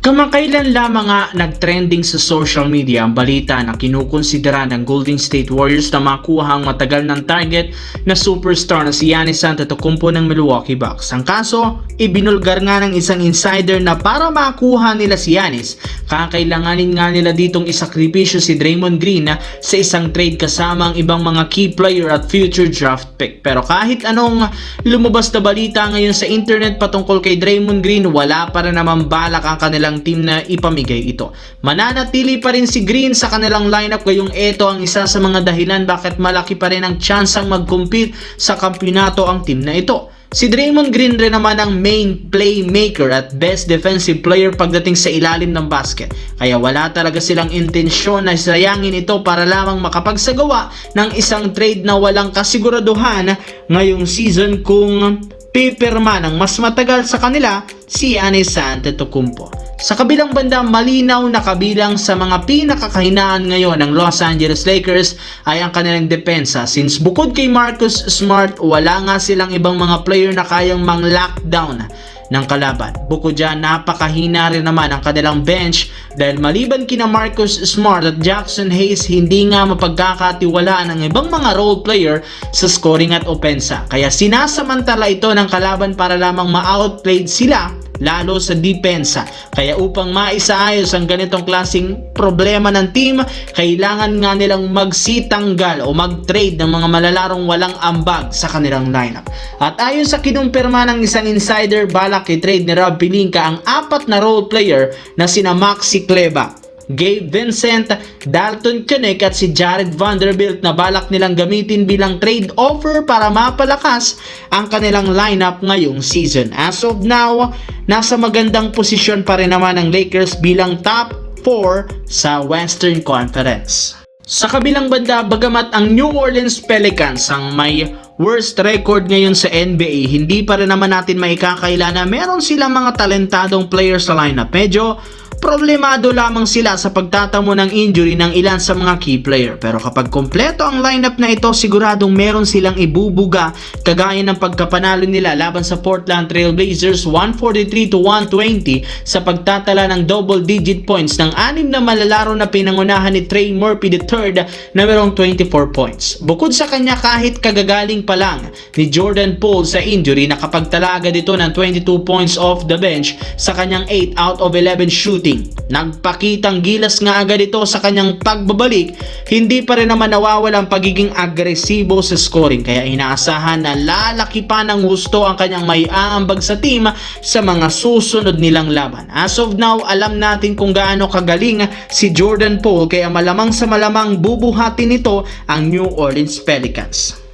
Kamakailan lamang nga nagtrending sa social media ang balita na kinukonsidera ng Golden State Warriors na makuha ang matagal ng target na superstar na si Giannis Antetokounmpo ng Milwaukee Bucks. Ang kaso, ibinulgar nga ng isang insider na para makuha nila si Giannis, kakailanganin nga nila ditong isakripisyo si Draymond Green sa isang trade kasama ang ibang mga key player at future draft pick. Pero kahit anong lumabas na balita ngayon sa internet patungkol kay Draymond Green, wala pa rin naman balak ang kanilang team na ipamigay ito. Mananatili pa rin si Green sa kanilang lineup, ngayong ito ang isa sa mga dahilan bakit malaki pa rin ang tsansang mag-compete sa kampyonato ang team na ito. Si Draymond Green rin naman ang main playmaker at best defensive player pagdating sa ilalim ng basket. Kaya wala talaga silang intensyon na sayangin ito para lamang makapagsagawa ng isang trade na walang kasiguraduhan ngayong season kung pipirma ng mas matagal sa kanila si Giannis Antetokounmpo. Sa kabilang banda, malinaw na kabilang sa mga pinakakahinaan ngayon ng Los Angeles Lakers ay ang kanilang depensa, since bukod kay Marcus Smart, wala nga silang ibang mga player na kayang mang-lockdown ng kalaban. Bukod dyan, napakahina rin naman ang kanilang bench dahil maliban kina Marcus Smart at Jackson Hayes, hindi nga mapagkakatiwalaan ang ibang mga role player sa scoring at opensa. Kaya sinasamantala ito ng kalaban para lamang ma-outplayed sila lalo sa depensa. Kaya upang maisaayos ang ganitong klaseng problema ng team, kailangan nga nilang magsitanggal o mag-trade ng mga malalarong walang ambag sa kanilang lineup. At ayon sa kinumpirma ng isang insider, balak i-trade ni Rob Pelinka ang apat na role player na sina Maxi Kleber, Gabe Vincent, Dalton Keunig at si Jared Vanderbilt na balak nilang gamitin bilang trade offer para mapalakas ang kanilang lineup ngayong season. As of now, nasa magandang posisyon pa rin naman ang Lakers bilang top 4 sa Western Conference. Sa kabilang banda, bagamat ang New Orleans Pelicans ang may worst record ngayon sa NBA, hindi pa rin naman natin maikakaila na meron silang mga talentadong players sa lineup. Medyo problemado lamang sila sa pagtatamo ng injury ng ilan sa mga key player. Pero kapag kompleto ang lineup na ito, siguradong meron silang ibubuga, kagaya ng pagkapanalo nila laban sa Portland Trail Blazers 143-120 sa pagtatala ng double digit points ng anim na malalaro na pinangunahan ni Trey Murphy III na merong 24 points. Bukod sa kanya, kahit kagagaling pa lang ni Jordan Poole sa injury, nakapagtala agad ito ng 22 points off the bench sa kanyang 8 out of 11 shooting. Nagpakitang gilas nga agad ito sa kanyang pagbabalik, hindi pa rin naman nawawala ang pagiging agresibo sa scoring, kaya inaasahan na lalaki pa ng gusto ang kanyang may aambag sa team sa mga susunod nilang laban. As of now, alam natin kung gaano kagaling si Jordan Poole, kaya malamang sa malamang bubuhatin nito ang New Orleans Pelicans.